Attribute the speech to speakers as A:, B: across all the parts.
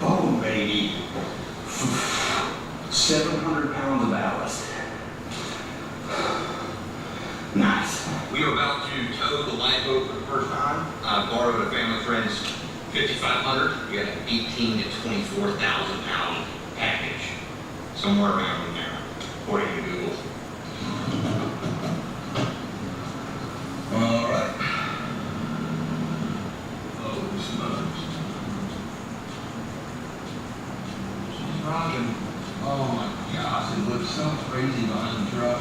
A: Boom, baby. 700 pounds of ballast. Nice.
B: We were about to tow the lifeboat for the first time. I borrowed a family friend's 5,500. We got an 18 to 24,000 pound package. Somewhere around in there, according to Google. All right. Oh, smokes. She's rocking. Oh my gosh, it looks so crazy behind the truck.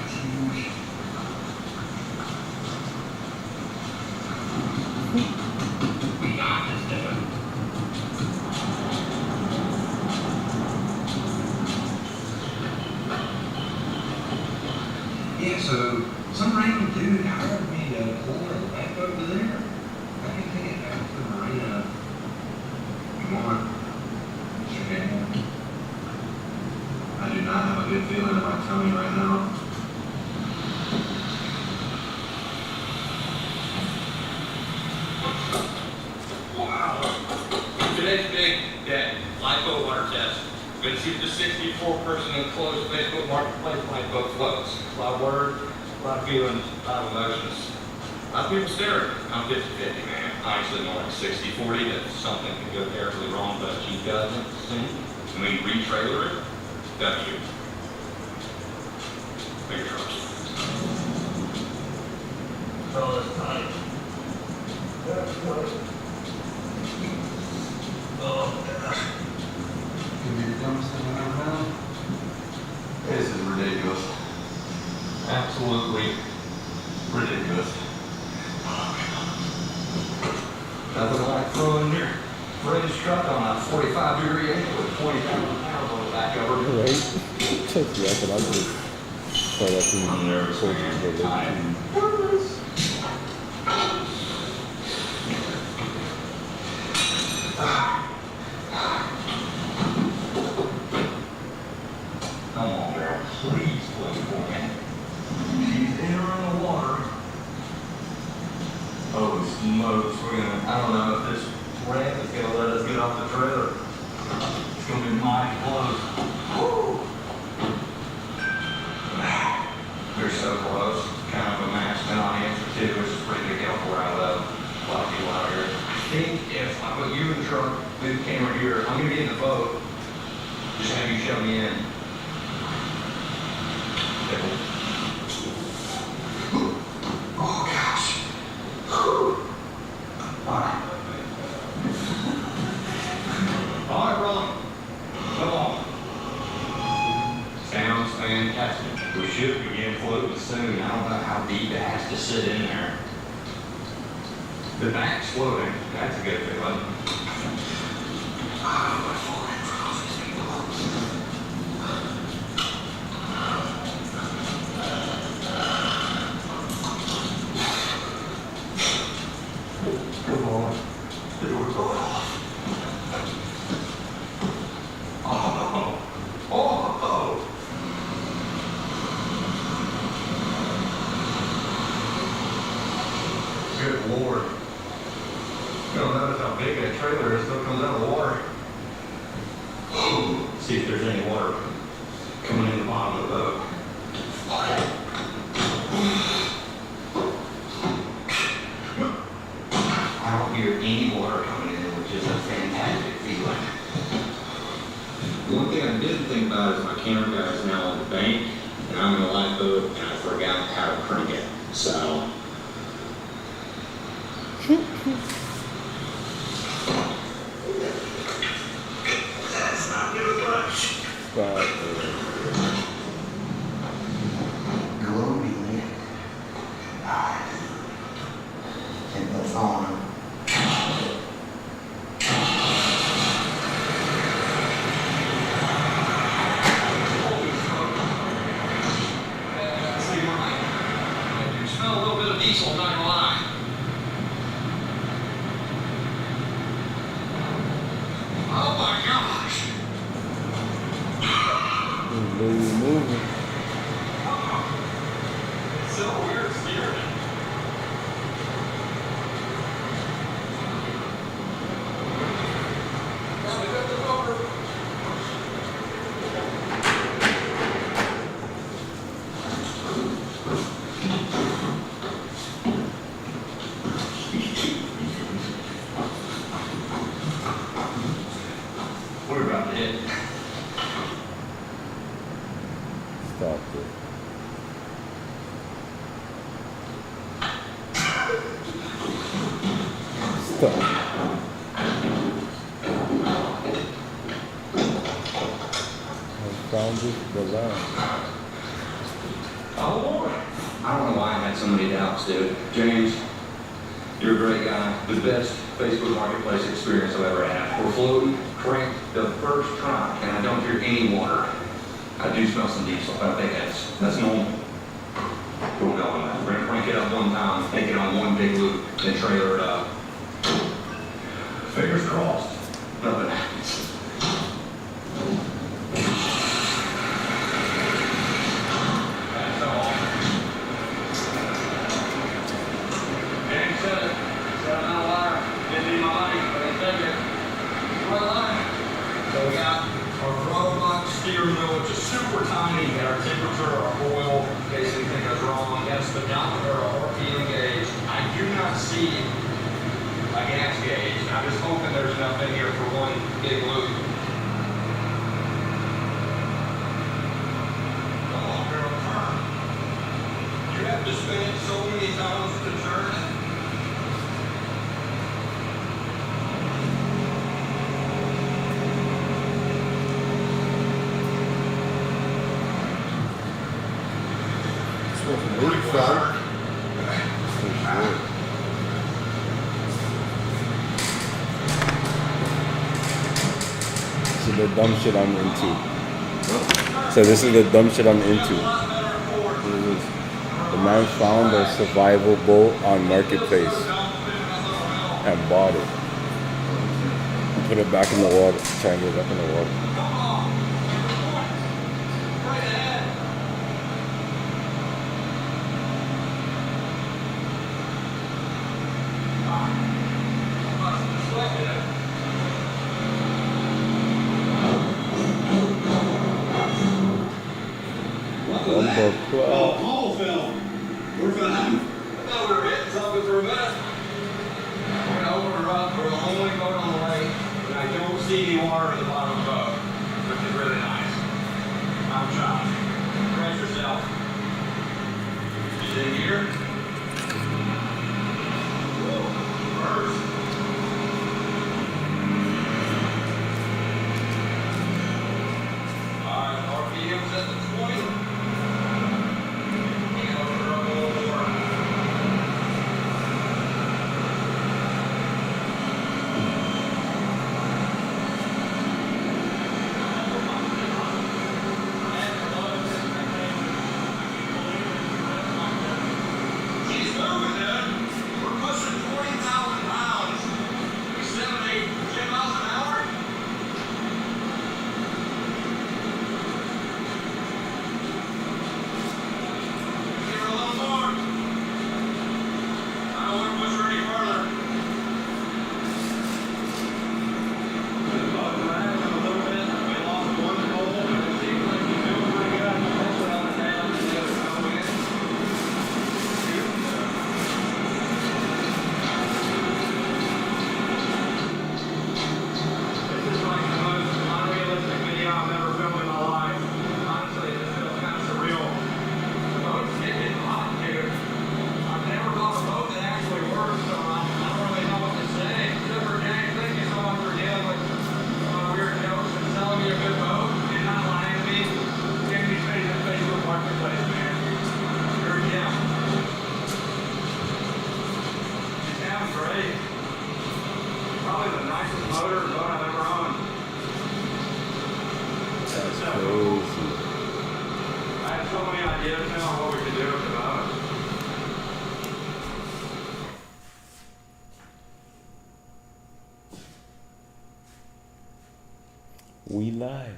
B: It's huge. We got this, dude. Yeah, so some random dude hired me to pull a lifeboat to there. I can take it back to the marina. You want? Mr. Daniel? I do not have a good feeling in my tummy right now. Wow. Today's big day. Lifeboat water test. Going to shoot the 64-person enclosed Facebook Marketplace lifeboat floats. A lot of words, a lot of feelings, a lot of emotions. A lot of people staring. I'm 50-50, man. Actually more like 60-40 that something can go terribly wrong, but she doesn't seem. When we re-trailer it, W. Fingers crossed. Oh, that's tight. Oh, gosh. Could be the dumbest thing I've ever done. This is ridiculous. Absolutely ridiculous. Nothing like throwing your friend's truck on a 45-degree angle with 20,000 pounds on the back of her.
C: Right? Check the record. I'll just try that
B: I'm nervous, man. I'm nervous. Come on, girl. Please float for me. She's in her in the water. Oh, smokes. I don't know if this ramp is gonna let us get off the trailer. It's gonna be mighty close. Woo! We're so close. Kind of a match penalty answer too, which is pretty big deal for where I live. A lot of people out here. I think if I put you in the truck, move the camera here, I'm gonna be in the boat. Just have you show me in. Oh gosh. Alright. Alright, brother. Come on. Sounds fantastic. We should begin floating soon. I don't know how deep it has to sit in there. The back's floating. That's a good feeling. Oh, we're falling for all these people. Good morning. The door's going off. Oh. Good Lord. You don't notice how big that trailer is, still comes out of the water. See if there's any water coming in the bottom of the boat. I don't hear any water coming in, which is a fantastic feeling. One thing I didn't think about is my camera guy is now on the bank, and I'm in a lifeboat, and I forgot how to crank it. So. That's not good much. Glowingly. And that's on. Smell a little bit of diesel, not gonna lie.
C: Baby moving.
B: It's so weird steering. We're about to hit.
C: Stop it. Stop. I found it the line.
A: Oh, Lord. I don't know why I had so many doubts, dude. James, you're a great guy. The best Facebook Marketplace experience I've ever had. We're floating, cranked the first try, and I don't hear any water. I do smell some diesel, but I think that's normal. We're going with that. We're gonna crank it up one time, take it on one big loop, then trailer it up. Fingers crossed. Nothing happens. That's all. James said it. Said I'm not a liar. Didn't need my money, but I said it. What a lie. So we got our throttle box steering wheel, which is super tiny. We got our temperature, our oil, in case anything goes wrong. We got a speedometer, our RPM gauge. I do not see a gas gauge. I'm just hoping there's enough in here for one big loop. Come on, girl, turn. You have to spin it so many times to turn it.
C: Pretty far. So the dumb shit I'm into. So this is the dumb shit I'm into. The man found a survival boat on Marketplace and bought it. And put it back in the water. Try and get it back in the water. Bumper crowd.
A: Paul fell. We're fine.
B: I thought we were hitting something for a minute. We're gonna open her up. We're the only boat on the lake, and I don't see any water in the bottom of the boat, which is really nice. I'm shocked. Brace yourself. Is it in here? Whoa, first. All right, RPM's at the 20.
C: We live.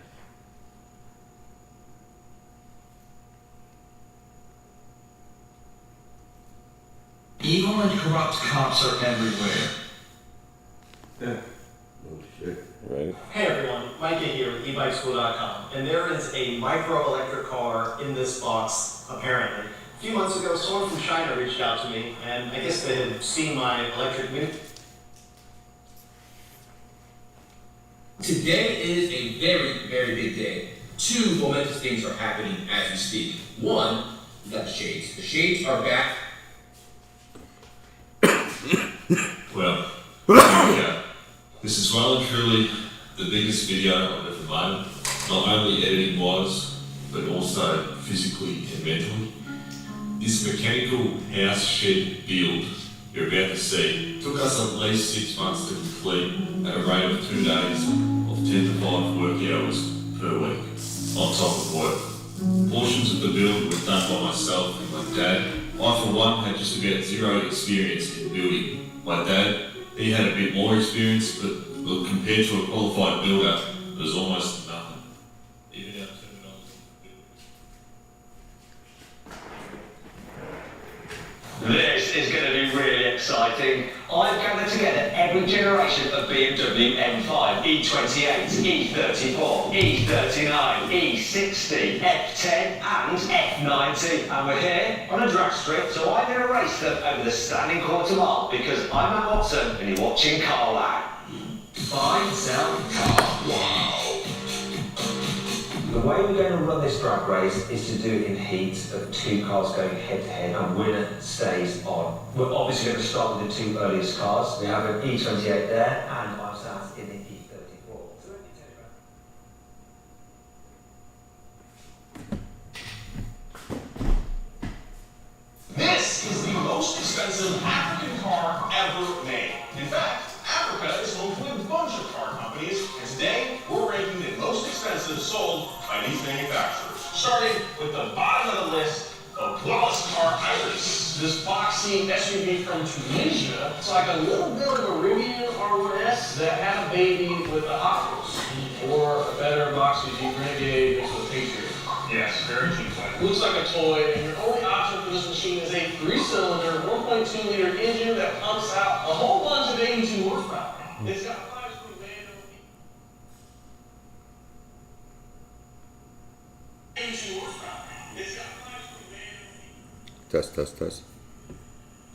D: Evil and corrupt cops are everywhere.
C: Oh shit. Right?
E: Hey everyone, Micah here with ebikeschool.com, and there is a micro electric car in this box, apparently. A few months ago, someone from China reached out to me, and I guess they had seen my electric mini.
F: Today is a very, very big day. Two momentous things are happening as we speak. One, we got the shades. The shades are back.
G: Well, yeah. This is well and truly the biggest video I've ever made, not only editing wise, but also physically and mentally. This mechanical house shed build you're about to see took us at least 6 months to complete at a rate of 2 days of 10 to 5 work hours per week, on top of work. Portions of the build were done by myself and my dad. I, for one, had just about zero experience in building. My dad, he had a bit more experience, but look, compared to a qualified builder, it was almost nothing. Even our terminology for building.
H: This is going to be really exciting. I've gathered together every generation of BMW M5, E28, E34, E39, E60, F10 and F90. And we're here on a drag strip, so I'm going to race them over the standing quarter mile because I'm Matt Watson and you're watching Carlisle.
D: Buy, sell, car. Wow.
E: The way we're going to run this drag race is to do it in heats of 2 cars going head to head, and winner stays on. We're obviously going to start with the 2 earliest cars. We have an E28 there, and ourselves in the E34. So let me tell you about
I: This is the most expensive African car ever made. In fact, Africa is home to a bunch of car companies, and today we're ranking the most expensive sold by these manufacturers. Starting with the bottom of the list, the Wallace Car Iris. This boxy SUV from Tunisia. It's like a little bit of a Rivian R1S that had a baby with a Hot Wheels. Or a better boxy Jeep Renegade mixed with a Patriot. Yes, very cheap. Looks like a toy, and your only option for this machine is a 3-cylinder, 1.2-liter engine that pumps out a whole bunch of 82 horsepower. It's got 5-speed manual. 82 horsepower. It's got 5-speed manual.
C: Test.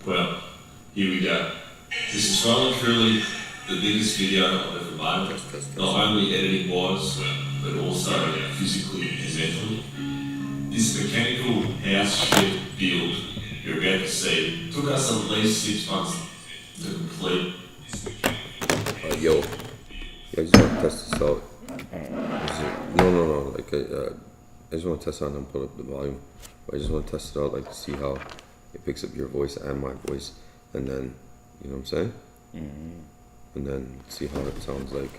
G: Well, here we go. This is well and truly the biggest video I've ever made, not only editing wise, but also physically and mentally. This mechanical house shed build you're about to see took us at least 6 months to complete.
C: Yo. I just want to test this out. No. Like, I just want to test it out and put up the volume. I just want to test it out, like, to see how it picks up your voice and my voice. And then, you know what I'm saying? Mm-hmm. And then see how it sounds like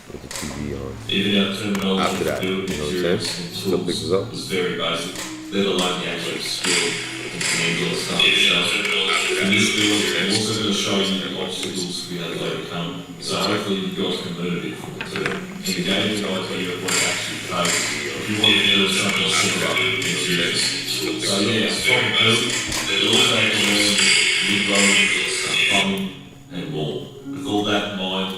C: with the TV on.
G: Even our terminology
C: After that,
G: building
C: you know what I'm saying?
G: materials
C: Still picks us up.
G: was very basic, let alone the actual skill and handle of stuff itself. In this build, I'm also going to show you the obstacles we had to overcome, so hopefully you guys can learn a bit from it too. And to gain an idea of what it actually takes, if you want to build something similar in series. So yeah, from build, there's also to learn mid-road, plumbing, and more. With all that in mind,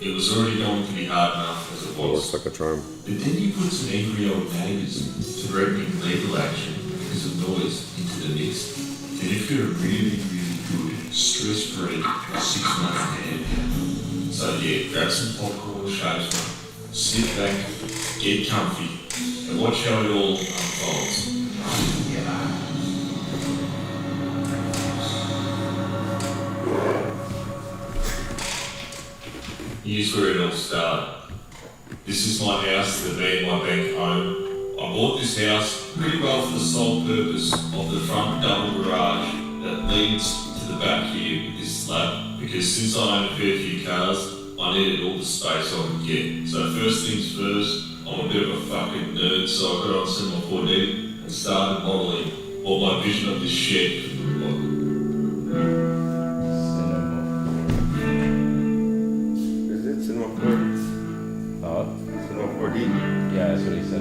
G: it was already going to be hard enough as it
C: It
G: was.
C: looks like a charm.
G: But then you put some angry old neighbours threatening legal action because of noise into the mix. And if you're a really, really good, stress-free, 6-month man, so yeah, grab some popcorn, shave one, sit back, get comfy, and watch how it all unfolds. Here's where it all started. This is my house that made my bank home. I bought this house pretty well for the sole purpose of the front double garage that leads to the back here with this slab. Because since I own a fair few cars, I needed all the space I could get. So first things first, I'm a bit of a fucking nerd, so I got on Cinema 4D and started modelling what my vision of this shed could look like.
C: Is it Cinema 4D? Cinema 4D?
J: Yeah, that's what he said.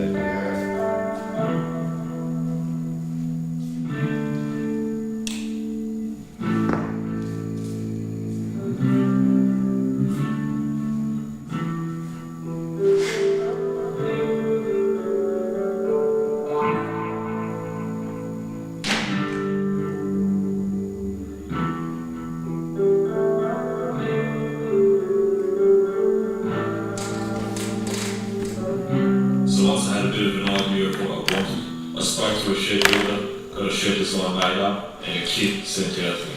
G: wanted. I spoke to a shed builder, got a shed design made up, and a kit sent out to me.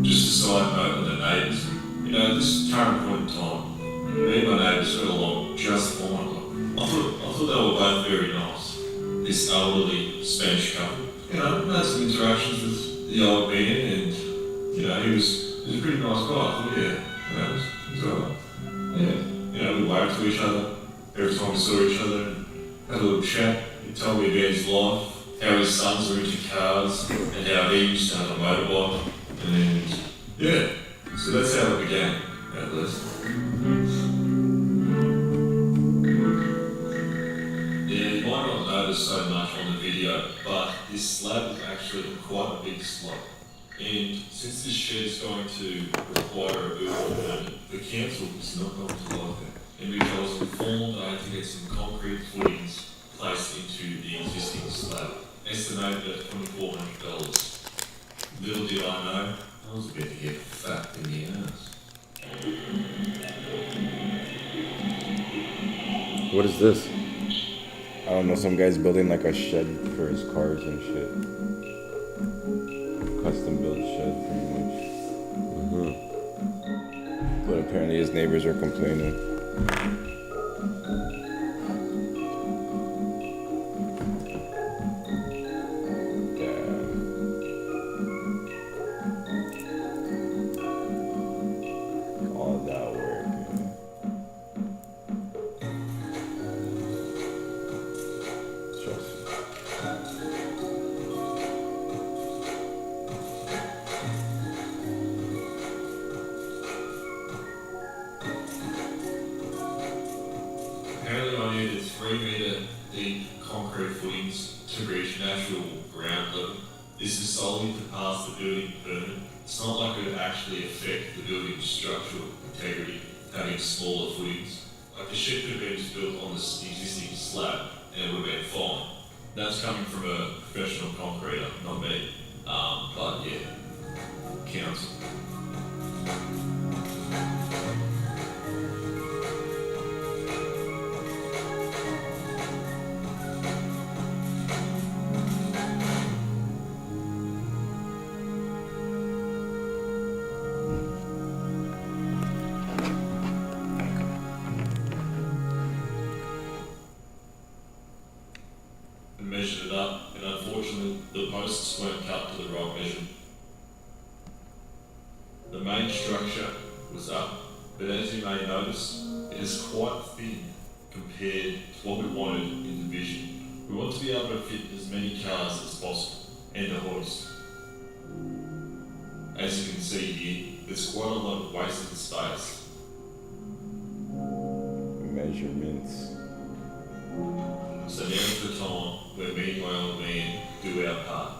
G: Just a side note on the neighbours. You know, at this current point in time, me and my neighbours got along just fine. I thought they were both very nice. This elderly Spanish couple. You know, I had some interactions with the old man, and you know, he was a pretty nice guy. I thought, yeah, you know, he was alright. Yeah, you know, we waved to each other every time we saw each other and had a little chat. He told me about his life, how his sons were into cars, and how he used to have a motorbike. And yeah, so that's how it began, at least. Yeah, you might not notice so much on the video, but this slab is actually quite a big slab. And since this shed is going to require a building permit, the council is not going to like that. And because I was informed I had to get some concrete footings placed into the existing slab, estimated at $2,400. Little did I know, I was about to get fat in the ass.
C: What is this?
J: I don't know, some guy's building like a shed for his cars and shit. Custom built shed, pretty much. But apparently his neighbors are complaining. All that work. Trust me.
G: Apparently I needed 3 metre deep concrete footings to reach natural ground level. This is solely to pass the building permit. It's not like it would actually affect the building's structural integrity, having smaller footings. Like the shed could have been just built on this existing slab and it would have been fine. That's coming from a professional concreter, not me. But yeah, council. And measured it up, and unfortunately the posts weren't cut to the right measurement. The main structure was up, but as you may notice, it is quite thin compared to what we wanted in the vision. We want to be able to fit as many cars as possible, and a hoist. As you can see here, there's quite a lot of wasted space.
J: Measurements.
G: So now's the time where me and my old man do our part.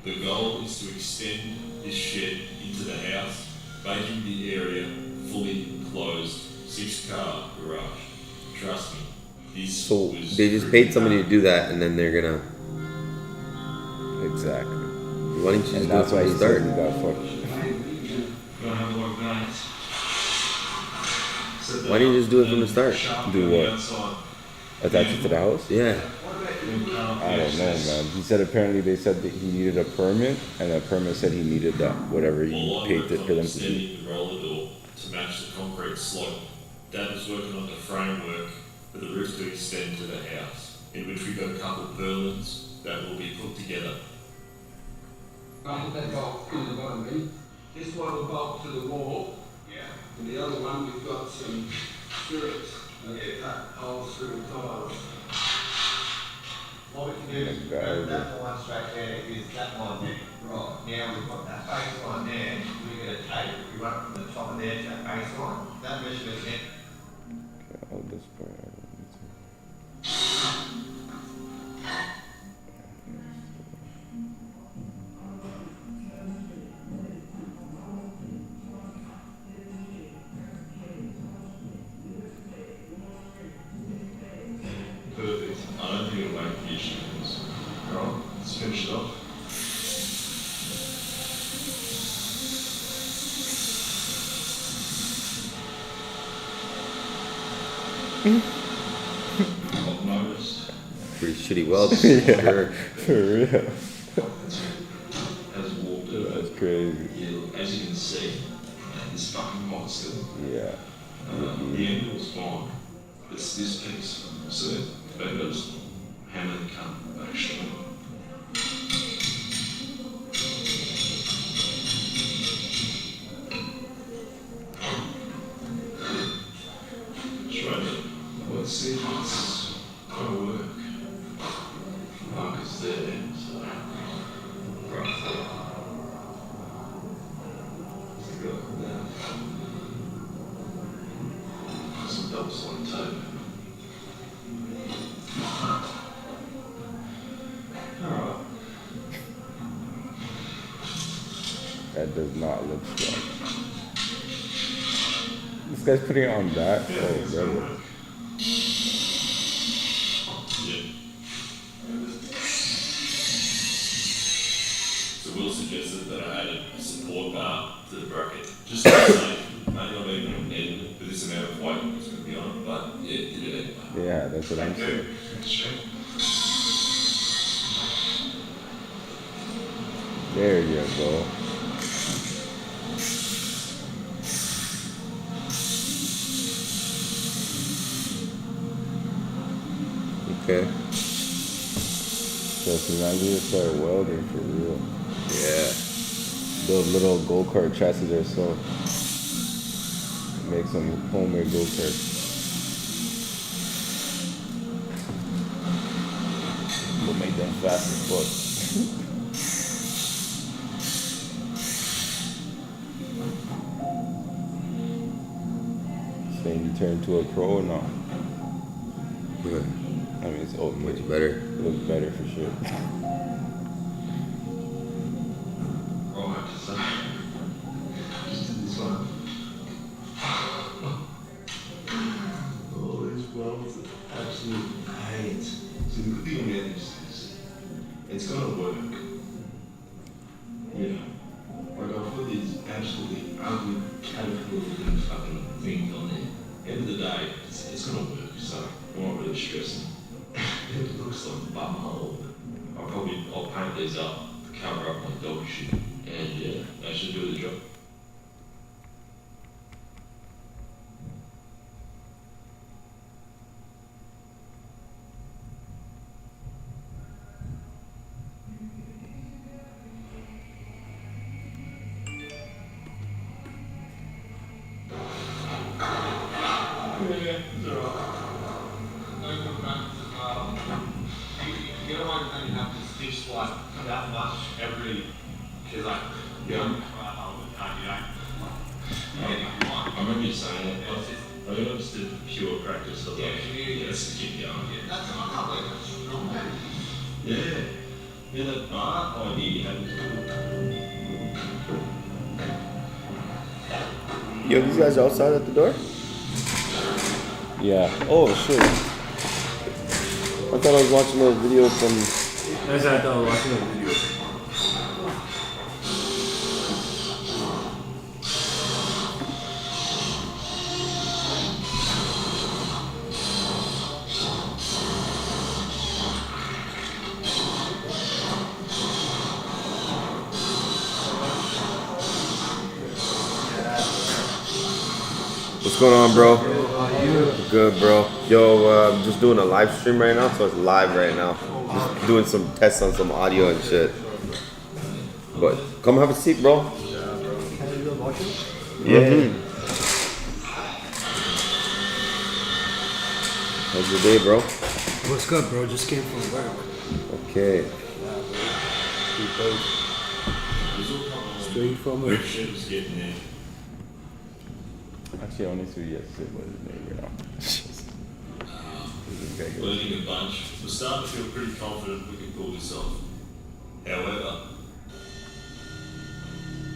G: The goal is to extend this shed into the house, making the area fully enclosed 6-car garage. Trust me, this
C: So
G: was
C: they just paid somebody to do that, and then they're gonna.
J: Exactly.
C: Why didn't you just
J: And
C: do it
J: that's
C: from
J: why
C: the
J: he
C: start?
J: said he got fucked.
B: Gonna have a look nice.
C: Why didn't you just do it from the start?
J: Do what? Attach it to the house?
C: Yeah.
J: I don't know, man. He said apparently they said that he needed a permit, and that permit said he needed that, whatever he
G: Well, I
J: paid
G: worked
J: it
G: on
J: for them to do.
G: extending the roller door to match the concrete slope. Dad was working on the framework for the roof to extend to the house, in which we got a couple of purlins that will be put together.
A: I think that bolt in the bottom bin. This one will bolt to the wall. Yeah. And the other one, we've got some skirts. Cut holes through the tiles.
K: What we can do is that line straight there is that line there. Right. Now we've got that baseline there. We're going to take, we run from the top of there to that baseline. That measurement there.
J: All this part.
G: Perfect. I don't think it'll make the issue. Right, let's finish it off. I've noticed.
C: Pretty shitty weld.
J: Yeah.
C: Sure.
J: For real.
G: Has walked over.
J: That's crazy.
G: Yeah, look, as you can see, this fucking hot still.
J: Yeah.
G: The angle was fine. It's this piece. So maybe I'll just hammer the cunt back straight. Try it. Let's see if it's gonna work. Mark is there, so right there. Let's go down. Some double slide tape. Alright.
J: That does not look strong. This guy's putting it on that. Oh, brother.
G: So Will suggested that I added a support bar to the bracket. Just to say, maybe not even an end with this amount of weight that's going to be on it, but yeah, it did it anyway.
J: Yeah, that's what I'm saying. There you go.
C: Okay.
J: So now we just start welding for real.
C: Yeah.
J: Build little go-kart chassis ourselves. Make some homemade go-karts. We'll make them fast as fuck. Saying you turn to a pro or not?
C: Yeah.
J: I mean, it's okay.
C: Much better.
J: It looks better for sure.
G: Right, so just did this one. All these welds are absolute pains. So the good thing about this is it's gonna work. You know, like I've got these absolutely ugly caterpillar looking fucking things on there. End of the day, it's gonna work, so I'm not really stressing. It looks like a bumhole. I'll paint these up to cover up my dog shit, and yeah, that should do the job.
B: Yeah, it's alright. No complaints as well. You don't want to have to stitch like that much every, because like, you don't hold it, can't you? Yeah, if you want.
G: I remember you saying that, but I think I just did pure practice. I was like, yeah, let's keep going.
B: That's not how they go strong.
G: Yeah. Yeah, that art idea you had was good.
C: Yo, these guys are outside at the door?
J: Yeah. Oh shit.
C: I thought I was watching a video from.
L: That's what I thought I was watching a video.
C: What's going on, bro? Good, bro. Yo, I'm just doing a live stream right now, so it's live right now. Just doing some tests on some audio and shit. But come have a seat, bro. Yeah. How's your day, bro?
L: What's good, bro? Just came from work.
C: Okay.
L: Straight from work.
G: Shit was getting there.
J: Actually, I only see yesterday was his name right now.
G: Learning a bunch. We're starting to feel pretty confident we can pull this off. However,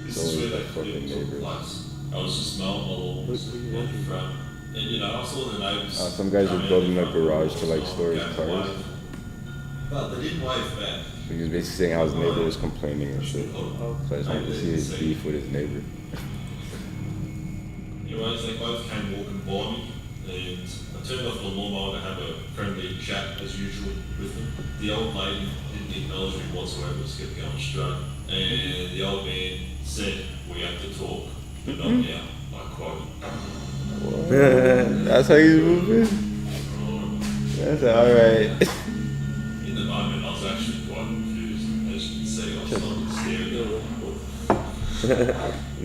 G: this
J: It's
G: is where
J: always
G: that
J: that fucking
G: clip took
J: neighbor.
G: place. I was just mowing my lawns at the front, and you know, I saw the neighbours.
J: Some guys are building a garage to like store his cars.
G: But they didn't wave back.
J: He was basically saying how his neighbor was complaining and shit. So I just wanted to see his beef with his neighbor.
G: Anyways, they both came walking by me, and I turned off the lawnmower to have a friendly chat as usual with them. The old lady didn't acknowledge me whatsoever, just kept going straight. And the old man said, "We have to talk, but not now." I quoted.
J: That's how he's moving? That's alright.
G: In the moment, I was actually quite confused. As you can see, I was like staring at him.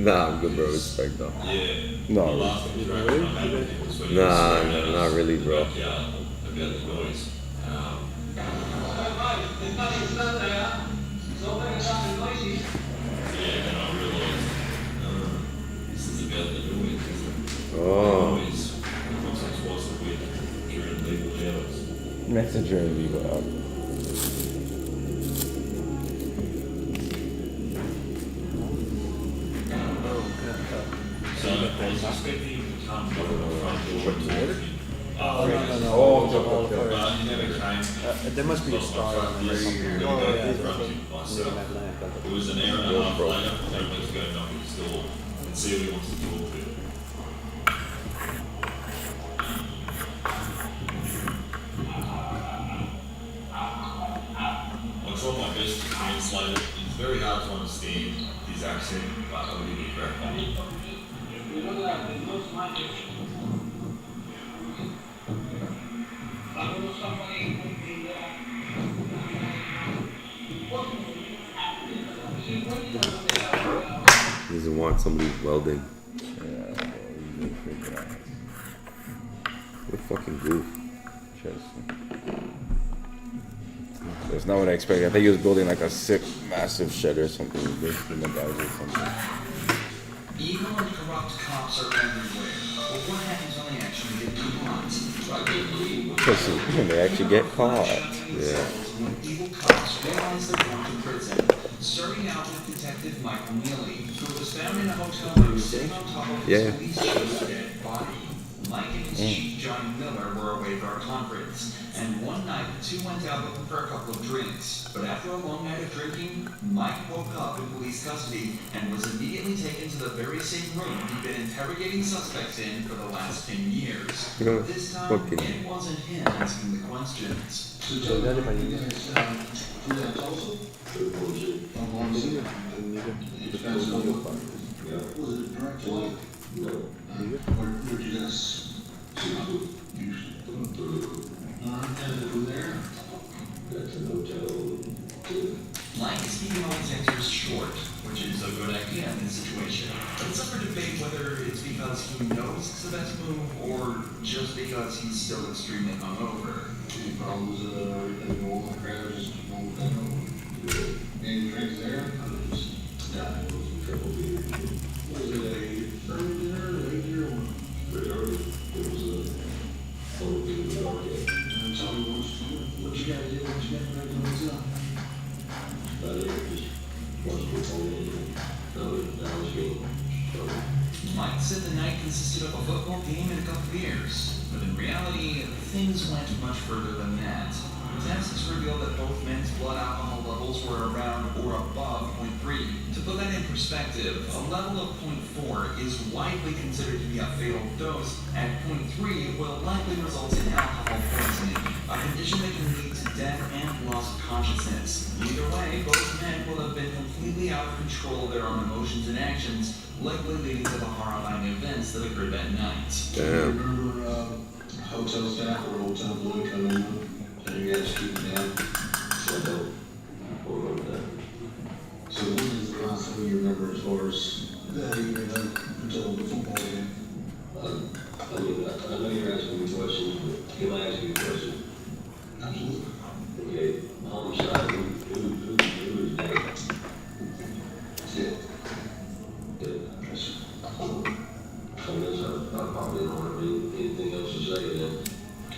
C: Nah, I'm good, bro. Respect, though.
G: Yeah.
J: No.
G: The last interaction I had with him was when he was
C: Nah,
G: staring at
C: not
G: us
C: really, bro.
G: about the noise. Yeah, and I realised this is about the noise, isn't it?
C: Oh.
G: Noise once or twice a week during legal hours.
J: Messenger and leave it up.
G: So I was expecting him to come to the front door and talk to me. But he never came.
L: There must be a star on there or something.
G: It was an hour and a half later, and I went to go knock at his door and see who he wants to talk to. I tried my best to translate it. It's very hard to understand his accent, but I'll give it a crack.
C: He doesn't want somebody welding. What a fucking goof.
J: That's not what I expected. I think he was building like a sick, massive shed or something. Basically, my guys or something.
D: Evil and corrupt cops are everywhere. But what happens when they actually get caught?
J: Because they actually get caught.
C: Yeah.
D: When evil cops realize they're going to prison, starting out with Detective Michael Neely, who was found in a hotel room sitting on top of his police chief's dead body. Mike and his chief, John Miller, were away for a conference, and one night the two went out looking for a couple of drinks. But after a long night of drinking, Mike woke up in police custody and was immediately taken to the very same room he'd been interrogating suspects in for the last 10 years. But this time, it wasn't him asking the questions. Mike is keeping all his answers short, which is a good idea in this situation. But it's up for debate whether it's because he knows it's the best move or just because he's still extremely hungover. Any problems everything going on crowds, any drinks there? Yeah, it was a triple beer. Was it a early dinner or late dinner? Pretty early. It was a full beer with our day. Tell me what you gotta do, what you gotta make those up. Mike said the night consisted of a football game and a couple beers, but in reality, things went much further than that. Tests revealed that both men's blood alcohol levels were around or above 0.3. To put that in perspective, a level of 0.4 is widely considered to be a fatal dose, and 0.3 will likely result in alcohol poisoning, a condition that can lead to death and loss of consciousness. Either way, both men will have been completely out of control of their own emotions and actions, likely leading to the horrifying events that occurred that night.
C: Damn.
D: Remember hotel staff or hotel blue coming in? And you guys keep them down? So when is the last time you remember as far as that evening until the football game?
M: I know you're asking me questions, but can I ask you a question?
D: Absolutely.
M: Okay, homicide, who is that?
D: That's it.
M: Yeah.
D: Yes.
M: I guess I probably don't have anything else to say then.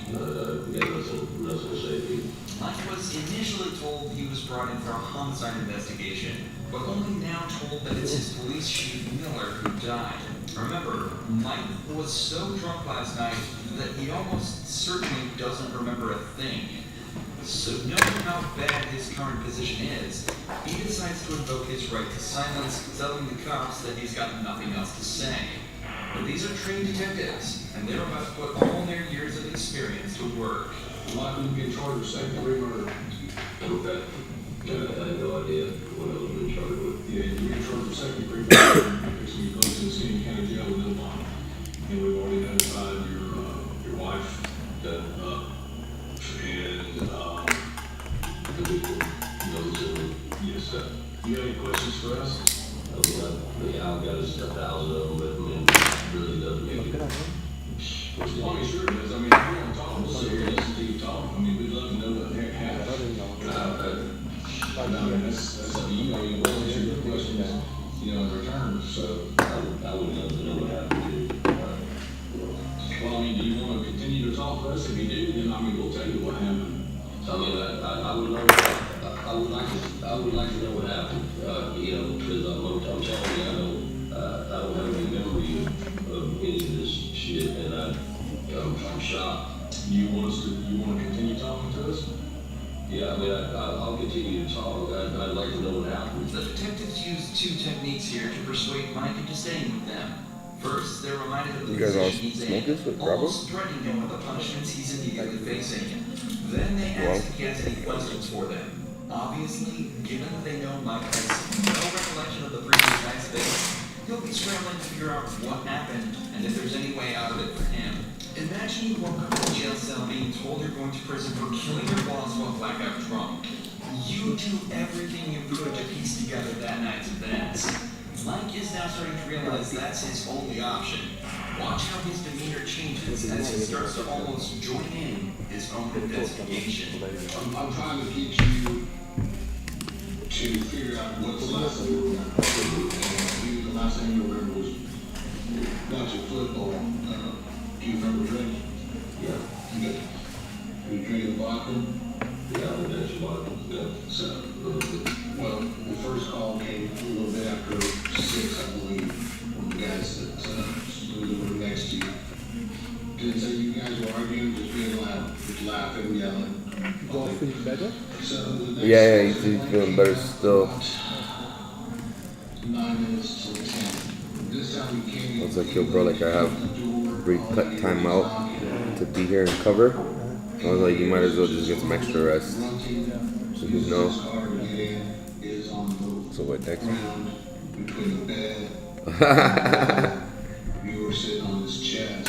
M: Yeah, nothing to say to you.
D: Mike was initially told he was brought in for a homicide investigation, but only now told that it's his police chief Miller who died. Remember, Mike was so drunk last night that he almost certainly doesn't remember a thing. So knowing how bad his current position is, he decides to invoke his right to silence, telling the cops that he's got nothing else to say. But these are trained detectives, and they're about to put all their years of experience to work.
M: Michael, you get charged with second-degree murder. Okay. I had no idea what I was being charged with.
I: Yeah, you get charged with second-degree murder. Because you go to the Skinny County Jail with no bond. And we've already notified your wife that, and,
M: The victim knows it.
I: yes, sir. You have any questions for us?
M: Yeah, I've got 1,000 of them, but I mean, it really doesn't make it.
I: Well, sure it is. I mean, if you want to talk, we'll sit here and listen to you talk. I mean, we'd love to know what the heck happened. I mean, that's up to you. I mean, we'll answer your questions, in return, so.
M: I would love to know what happened to
I: Well, I mean, do you want to continue to talk to us? If you do, then, I mean, we'll tell you what happened.
M: I mean, I would love, I would like to know what happened, because I'm telling you, I don't have any memory of any of this shit, and I'm shocked.
I: You want to continue talking to us?
M: Yeah, I mean, I'll continue to talk. I'd like to know what happened.
D: The detectives used two techniques here to persuade Mike into staying with them. First, they're reminded of the
C: You guys all
D: position he's
C: smoke
D: in,
C: this with Bravo?
D: almost threatening him with the punishments he's immediately facing. Then they ask if he has any questions for them. Obviously, given that they know Mike has no recollection of the previous accident, he'll be scrambling to figure out what happened and if there's any way out of it for him. Imagine you woke up in a jail cell being told you're going to prison for killing your boss while blackout drunk. You do everything you could to piece together that night's events. Mike is now starting to realize that's his only option. Watch how his demeanor changes as he starts to almost join in his own investigation.
I: I'm trying to get you to figure out what's the last thing you remember. And the last thing you remember was watching football. Do you remember drinking?
M: Yeah.
I: Good. You drinking vodka?
M: Yeah, I would mention vodka. Yeah.
I: So, well, the first call came a little bit after 6, I believe, from the guys that were next to you. Didn't say you guys were arguing, just being loud, just laughing, yelling.
N: Go feel better?
I: So the next
C: Yeah, he's feeling better still.
I: 9 minutes till 10. This time we came in.
C: I was like, yo, bro, like I have brief cut time out to be here and cover. I was like, you might as well just get some extra rest. So you know. So what next?
I: Between the bed. You were sitting on his chest.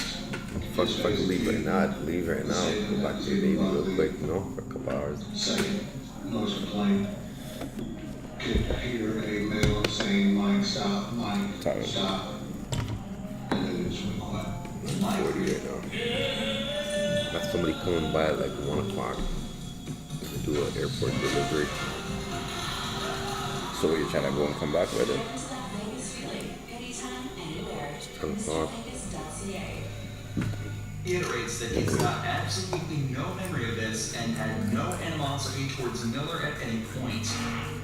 C: Fuck if I can leave right now, I'd leave right now. Go back to the baby real quick, for a couple hours.
I: Second, noise complaint. Could hear a male saying, Mike, stop, Mike, stop. And then it just went quiet.
C: 40 right now. Got somebody coming by at like 1 o'clock to do an airport delivery.
J: So you're trying to go and come back with it?
C: It's 10 o'clock.
D: He iterates that he's got absolutely no memory of this and had no animosity towards Miller at any point.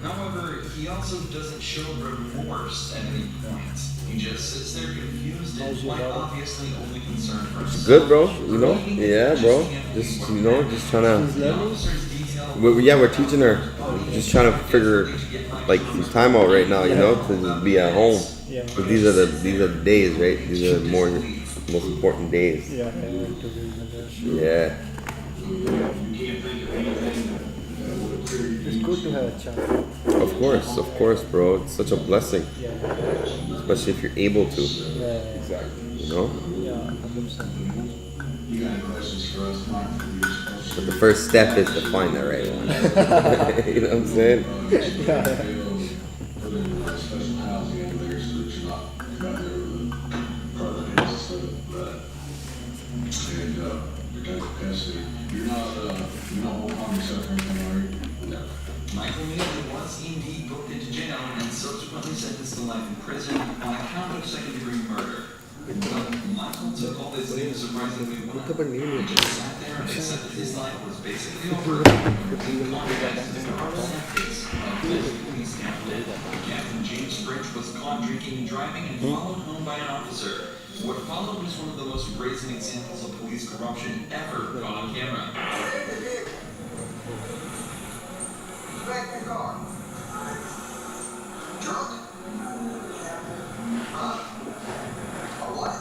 D: However, he also doesn't show remorse at any point. He just sits there confused and quite obviously only concerned for himself.
C: Good, bro. Yeah, bro. Just, just trying to. Yeah, we're teaching her. Just trying to figure like some time out right now, to just be at home. But these are the days, right? These are the most important days. Yeah.
N: It's good to have a child.
C: Of course, bro. It's such a blessing, especially if you're able to.
N: Yeah, exactly. Yeah, 100%.
I: You got any questions for us, Mike?
C: But the first step is to find the right one. You know what I'm saying?
I: Special housing over there, so that you're not right there with the property and stuff, right? And protective custody. You're not holding on yourself or anything, are you? No.
D: Michael Neely was indeed booked into jail and subsequently sentenced to life in prison on account of second-degree murder. But Michael took all this news surprisingly well. He just sat there and accepted his life was basically over. He contacted the detectives of the police captain. Captain James French was caught drinking and driving and followed home by an officer. What followed was one of the most brazen examples of police corruption ever caught on camera.
K: Back in the car. Drunk? Huh? Or what?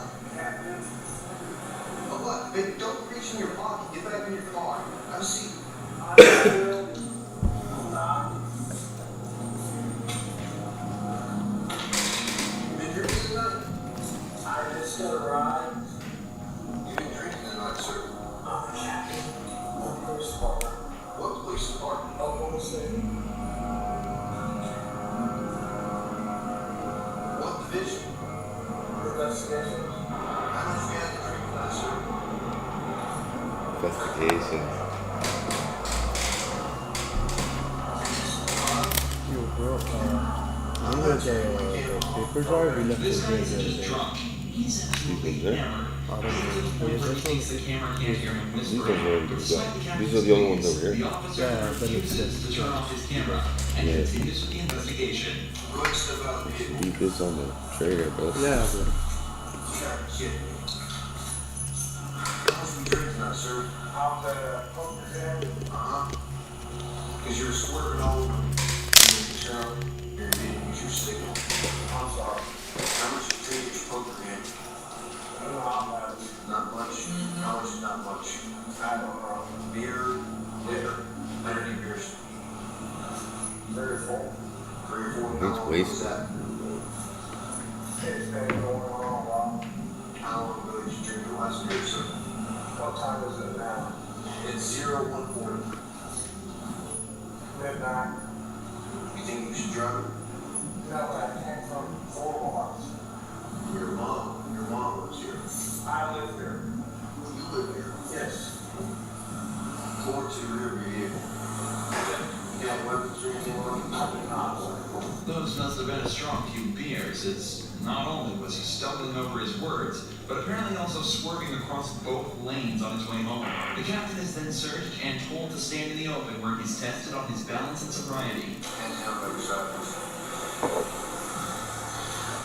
I: Have a seat. Been drinking tonight? I just arrived. You've been drinking tonight, sir? I'm a captain. What police department? What police department? Oklahoma City. What division? Investigation. How much you had to drink tonight, sir?
J: Investigation.
N: Yo, bro, you know the papers are we left
D: This
N: it
D: guy isn't
N: there.
D: just drunk. He's absolutely
J: People there?
D: hammered.
N: I don't
D: To the
N: know.
D: point where he thinks the camera can't hear him
J: These
D: whispering.
J: are very good
D: Despite
J: guys.
D: the
J: These
D: captain's
J: are the only ones
D: opinions,
J: over here.
D: the officer
N: Yeah, that makes
D: refuses
N: sense.
D: to turn off his camera and
J: Yeah.
D: continues with the investigation.
I: Go ahead and step out and hit me.
C: Leave this on the trailer, bro.
N: Yeah, bro.
I: Kid. How much you drink tonight, sir?
K: How's that poker game?
I: Uh-huh. Because you're swerving all over me. You make a shout, you're hitting use your signal.
K: I'm sorry.
I: How much you drink at your poker game?
K: You know how much?
I: Not much. How much is not much?
K: I don't know.
I: Beer, liquor. How many beers?
K: 3 or 4.
I: 3 or 4.
C: It's
I: How long was
C: wasted.
I: that?
K: It's been going on a while.
I: How long ago did you drink your last beer, sir?
K: What time is it now?
I: It's 0140.
K: Midnight.
I: You think you should drive it?
K: No, I came from Fort Watts.
I: Your mom lives here.
K: I live here.
I: You live here?
K: Yes.
I: Forward to the rear of your vehicle. You got weapons or anything on you?
K: I do not.
D: Those must have been a strong few beers. It's not only was he stumbling over his words, but apparently also swerving across both lanes on his way home. The captain is then searched and told to stand in the open where he's tested on his balance and sobriety.
I: Hands down by your side, please.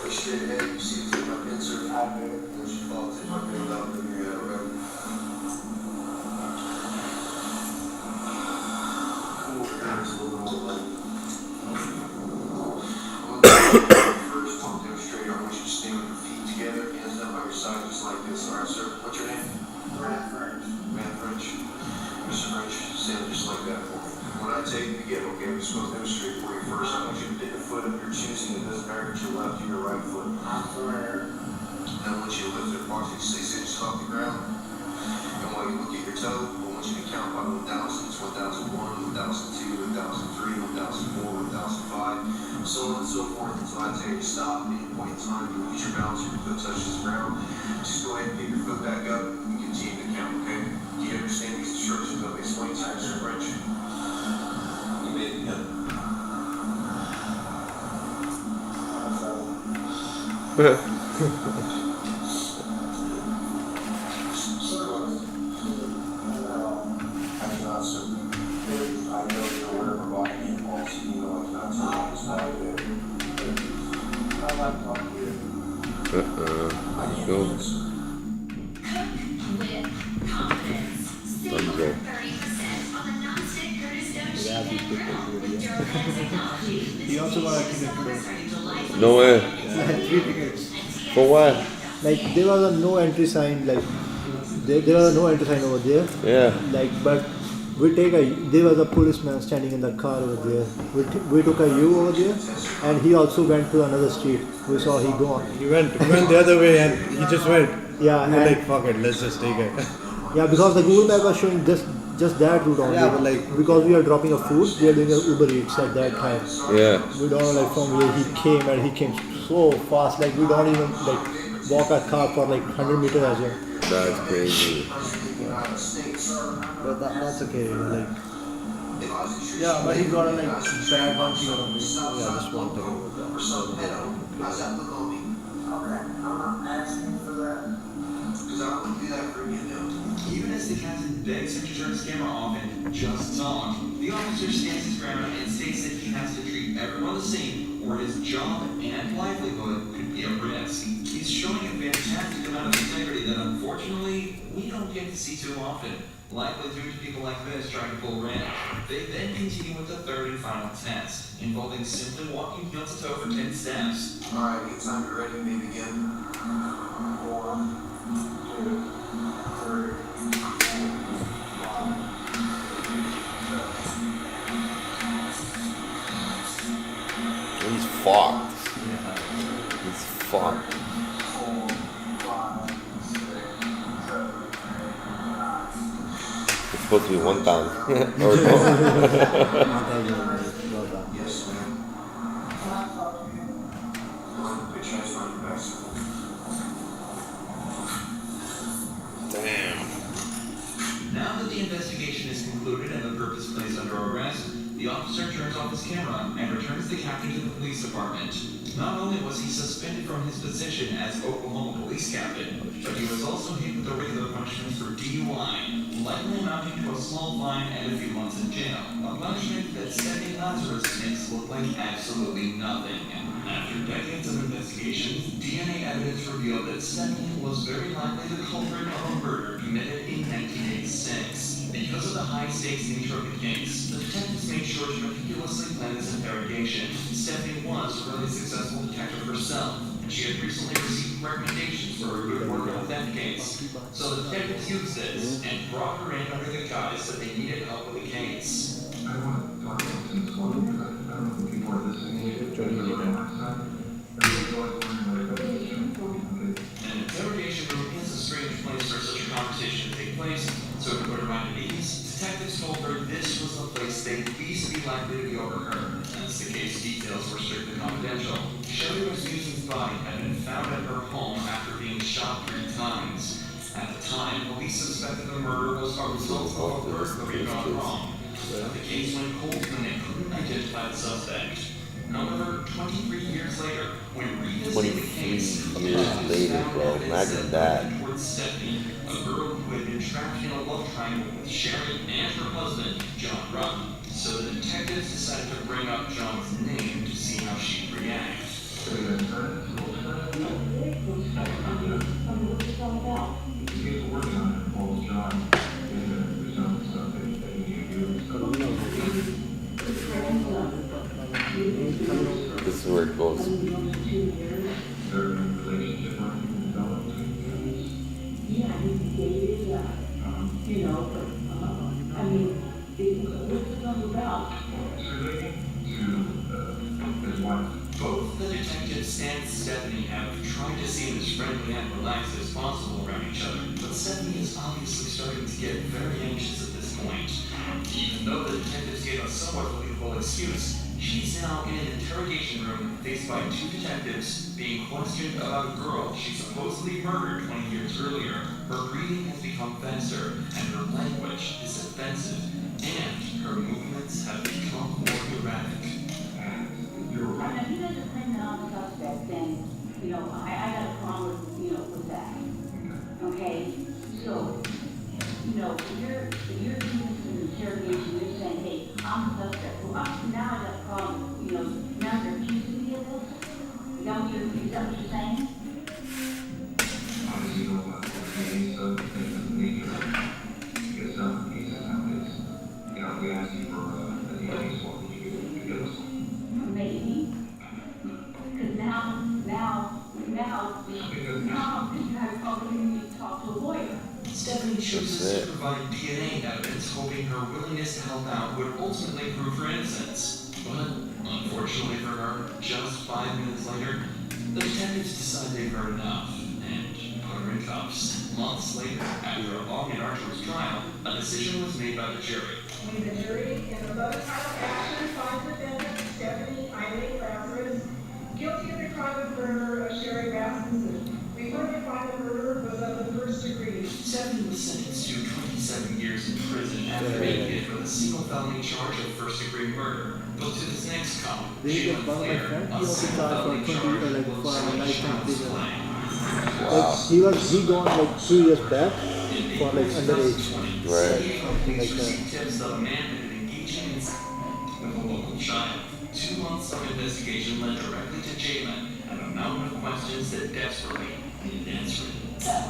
I: Look straight ahead. You see the tip of my pin, sir?
K: I do.
I: Once you follow the tip of my pin without moving your head around. Come over here. It's a little more light. First, I'll demonstrate. I want you to stand with your feet together, hands down by your side, just like this. All right, sir. What's your name?
K: Grant French.
I: Man French. Mr. French, stand just like that for me. When I tell you to get, okay, I'm just going to demonstrate for you first. I want you to pick a foot of your choosing. It doesn't matter if it's your left or your right foot.
K: I swear.
I: And I want you to lift it approximately 6 inches off the ground. And while you look at your toe, I want you to count by 1,000s, 1001, 1002, 1003, 1004, 1005, so on and so forth until I tell you to stop. At any point in time, you lose your balance, your foot touches the ground. Just go ahead and pick your foot back up and continue to count, okay? Do you understand these instructions that they explain to you, Mr. French? You made it, yeah. I'm not so. I know you're aware of providing impulse, you know it's not something that's not good.
K: I like talking to you.
I: I need
C: Go.
I: this.
O: With confidence. Save
C: There you
O: over
C: go.
O: 30% on the non-stick Curtis Stone
N: Yeah,
O: sheet
N: these
O: and
N: people
O: grill
N: do
O: with
N: it, yeah.
O: Duramax technology.
N: He also got a
O: This
N: ticket
O: summer
N: today.
O: starting July
C: No way.
O: 22nd.
N: 3 tickets.
C: For what?
N: Like there was a no entry sign. Like there was a no entry sign over there.
C: Yeah.
N: Like but there was a policeman standing in the car over there. We took a U over there, and he also went to another street. We saw he gone.
L: He went the other way and he just went.
N: Yeah,
L: We're
N: and-
L: like, fuck it, let's just take it.
N: Yeah, because the Google map was showing just that route only.
L: Yeah, but like-
N: because we are dropping a food, we are doing a Uber Eats at that time.
C: Yeah.
N: We don't know like from where he came, and he came so fast. Like we don't even like walk a car for like 100 meters as well.
C: That's crazy.
N: But that's okay. Like yeah, but he got a like bad one here on me. Yeah, just one thing.
I: How's that look on me?
K: Okay, I'm not asking for that.
I: Because I wouldn't do that for you, no.
D: Even as the captain begs him to turn his camera off and just talk, the officer stands his ground and states that he has to treat everyone the same, or his job and livelihood could be at risk. He's showing a fantastic amount of integrity that unfortunately we don't get to see too often, likely due to people like this trying to pull rank. They then continue with the third and final test, involving simply walking heel to toe for 10 steps.
I: Alright, anytime you're ready, you may begin.
K: 1, 2, 3, 4, 5,
C: fucked. He's fucked. It's supposed to be 1,000. Or no. Damn.
D: Now that the investigation is concluded and the purpose placed under arrest, the officer turns off his camera and returns the captain to the police department. Not only was he suspended from his position as Oklahoma police captain, but he was also hit with the regular punishments for DUI, likely amounting to a small fine and a few months in jail. A punishment that Stephanie Lazarus makes look like absolutely nothing. After decades of investigation, DNA evidence revealed that Stephanie was very likely the culprit of a murder committed in 1986. Because of the high-stakes nature of the case, the detectives made sure to meticulously plan this interrogation. Stephanie was a really successful detective herself, and she had recently received recommendations for her good work on that case. So the detectives used this and brought her in under the guise that they needed help with the case.
P: I want to talk about this one because I don't know if people are listening to it.
D: An interrogation room is a strange place for such a conversation to take place, so to put her mind at ease, detectives told her this was the place they'd least be likely to be overheard. As the case details were strictly confidential, Shelley Rasmussen's body had been found at her home after being shot 3 times. At the time, police suspected the murder was a result of a burglary gone wrong. But the case went cold when they couldn't identify the suspect. However, 23 years later, when revisiting the case,
C: years later, bro. Imagine that.
D: towards Stephanie, a girl who had been trapped in a love triangle with Sherry and her husband, John Rupp. So the detectives decided to bring up John's name to see how she'd react.
C: This is where it goes.
D: Both the detectives and Stephanie have tried to seem as friendly and relaxed as possible around each other, but Stephanie is obviously starting to get very anxious at this point. Even though the detectives gave a somewhat believable excuse, she's now in an interrogation room faced by 2 detectives being questioned about a girl she supposedly murdered 20 years earlier. Her breathing has become faster, and her language is offensive, and her movements have become more erratic.
Q: And if he doesn't claim that I'm a suspect, then, I got a problem with that. Okay? So, if you're doing this interrogation, you're saying, hey, I'm a suspect. Well, now I got a problem, now you're accusing me of this? Is that what you're saying?
P: Obviously, you know about the case, so the nature of it. Because some cases nowadays, we ask you for a DNA swab, you give us one.
Q: Maybe. Because now you have probably need to talk to a lawyer.
D: Stephanie chooses to provide DNA evidence, hoping her willingness to help out would ultimately prove her innocence. But, unfortunately for her, just 5 minutes later, the detectives decide they've heard enough and put her in cuffs. Months later, after a long and arduous trial, a decision was made by the jury.
R: The jury, in the above trial action, finds defendant Stephanie Eileen Lazarus guilty of the crime of murder of Sherry Rasmussen. We further find the murder was of the first degree.
D: Stephanie was sentenced to 27 years in prison after being hit with a single felony charge of first-degree murder. But to this next column, she went clear. A single felony charge was
N: He gone like 2 years back for like underage.
C: Right.
N: Something like that.
D: tips of a man had been engaging in sex with a local child. 2 months of investigation led directly to jailment and a mountain of questions that desperately needed answering.
C: Yeah.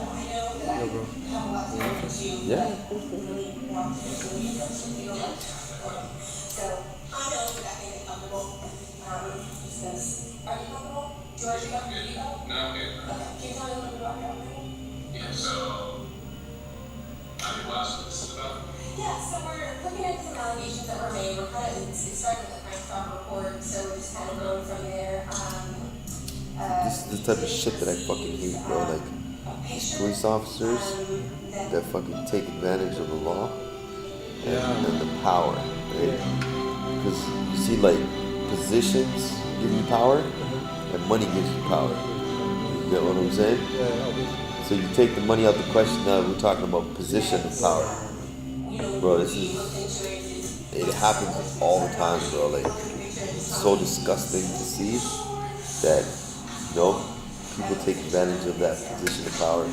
I: Yeah, so, how do you last this is about?
S: Yeah, so we're looking at some allegations that were made. We're kind of, it started with a
O: stop report, so we're just kind of going from there.
C: This is the type of shit that I fucking hate, bro. Like police officers that fucking take advantage of the law and the power, right? Because you see, like, positions give you power and money gives you power. You get what I'm saying? So you take the money out the question. Now we're talking about position of power, bro. It happens all the time, bro. Like, it's so disgusting to see that, you know, people take advantage of that position of power.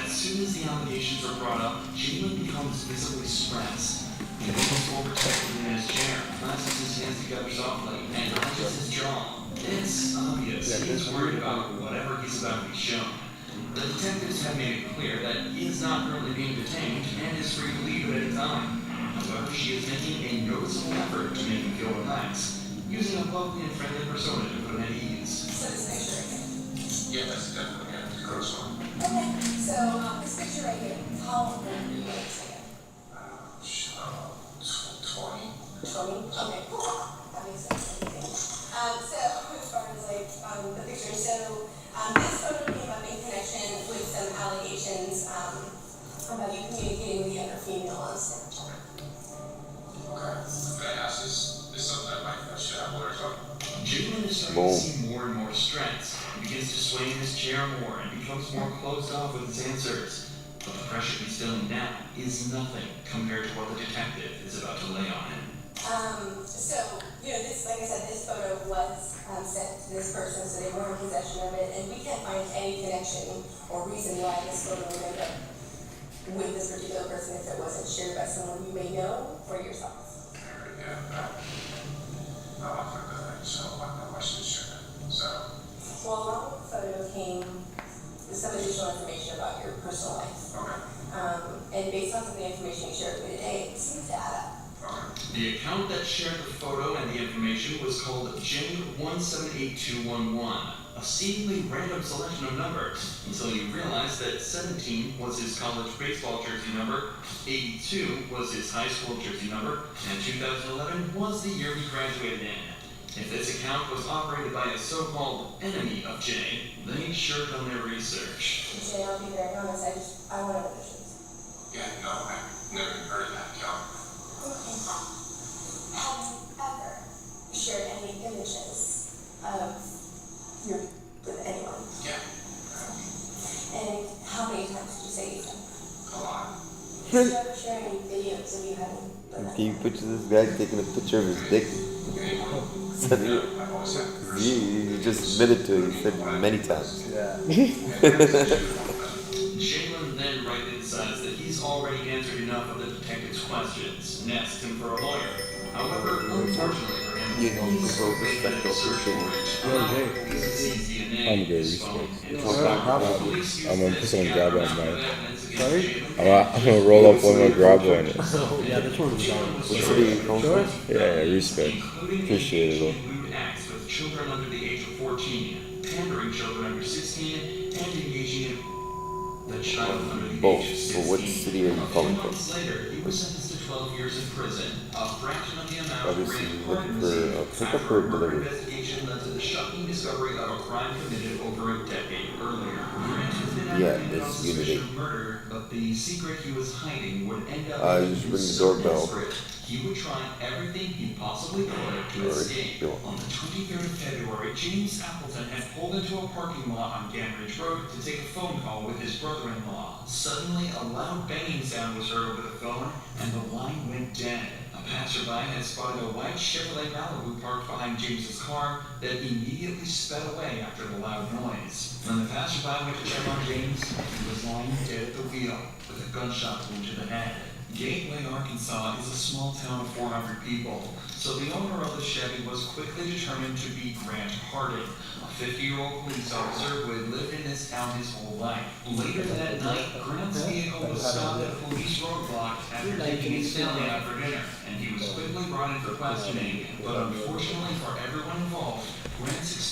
D: As soon as the allegations are brought up, Jalen becomes visibly stressed. He becomes overprotective in his chair, clasps his hands together softly, and clenches his jaw. It's obvious he's worried about whatever he's about to be shown. The detectives have made it clear that he is not currently being detained and is free to leave at any time. However, she is making a noticeable effort to make him feel relaxed, using a bubbly and friendly persona to put him at ease.
O: So this picture right here.
F: Yeah, that's definitely the gross one.
O: Okay, so this picture right here, how old were you when you took it?
F: 20.
O: 20? Okay, cool. That makes sense. So as far as like the picture, so this photo came up in connection with some allegations about you communicating with the other female on Snapchat.
F: Okay. Can I ask this something that might should have words on?
D: Jalen is starting to see more and more stressed. He begins to sway in his chair more and becomes more closed off with his answers. But the pressure he's feeling now is nothing compared to what the detective is about to lay on him.
O: So, you know, this, like I said, this photo was sent to this person, so they were in possession of it, and we can't find any connection or reason why this photo would end up with this particular person if it wasn't shared by someone you may know or yourself.
F: Yeah, no, I think that so I know I should share it. So,
O: Well, along with the photo came some additional information about your personal life. And based on some of the information you shared with me today, it seems to add up.
D: The account that shared the photo and the information was called J178211, a seemingly random selection of numbers, until you realized that 17 was his college baseball jersey number, 82 was his high school jersey number, and 2011 was the year he graduated in. If this account was operated by a so-called enemy of Jay, they sure done their research.
O: Jay, I'll be very honest, I want other visions.
F: yeah, no, I've never even heard of that account.
O: Okay. Have you ever shared any images of your with anyone?
F: Yeah.
O: And how many times did you say you did?
F: A lot.
O: Did you ever share any videos of you having with
C: Can you picture this guy taking a picture of his dick? Sending it. He just admitted to it. He said it many times.
D: Jalen then rightly decides that he's already answered enough of the detective's questions and asks him for a lawyer. However, unfortunately for him,
C: You know,
D: he's
C: so respect
D: search warrant.
J: I'm good, respect. I'm gonna put some grab on mine.
N: Sorry?
J: I'm gonna roll up one more grab on it.
N: Yeah, this one's
C: What city you from?
J: Yeah, respect. Appreciate it,
D: lewd acts with children under the age of 14, pandering children under 16, and engaging in the child under the
C: Both.
D: age of 16.
C: But what city are you calling from?
D: Months later, he was sentenced to 12 years in prison, a fraction of the amount
C: Obviously,
D: granted
C: looking
D: for
C: for a pickup or a delivery.
D: investigation led to the shocking discovery of a crime committed over a decade earlier. Grant has been
C: Yeah,
D: apprehended on
C: it's
D: suspicion
C: Unity.
D: of murder, but the secret he was hiding would end up
C: You
D: making
C: just
D: him
C: ring the
D: so
C: doorbell.
D: desperate, he would try everything he possibly could to escape. On the 23rd of February, James Appleton had pulled into a parking lot on Ganridge Road to take a phone call with his brother-in-law. Suddenly, a loud banging sound was heard over the phone, and the line went dead. A passerby had spotted a white Chevrolet Malibu parked behind James's car that immediately sped away after the loud noise. When the passerby went to check on James, he was lying dead at the wheel with a gunshot wound to the head. Gateway, Arkansas is a small town of 400 people, so the owner of the Chevy was quickly determined to be Grant Harding, a 50-year-old police officer who had lived in this town his whole life. Later that night, Grant's vehicle was stopped at a police roadblock after taking his family out for dinner, and he was quickly brought in for questioning, but unfortunately for everyone involved, Grant's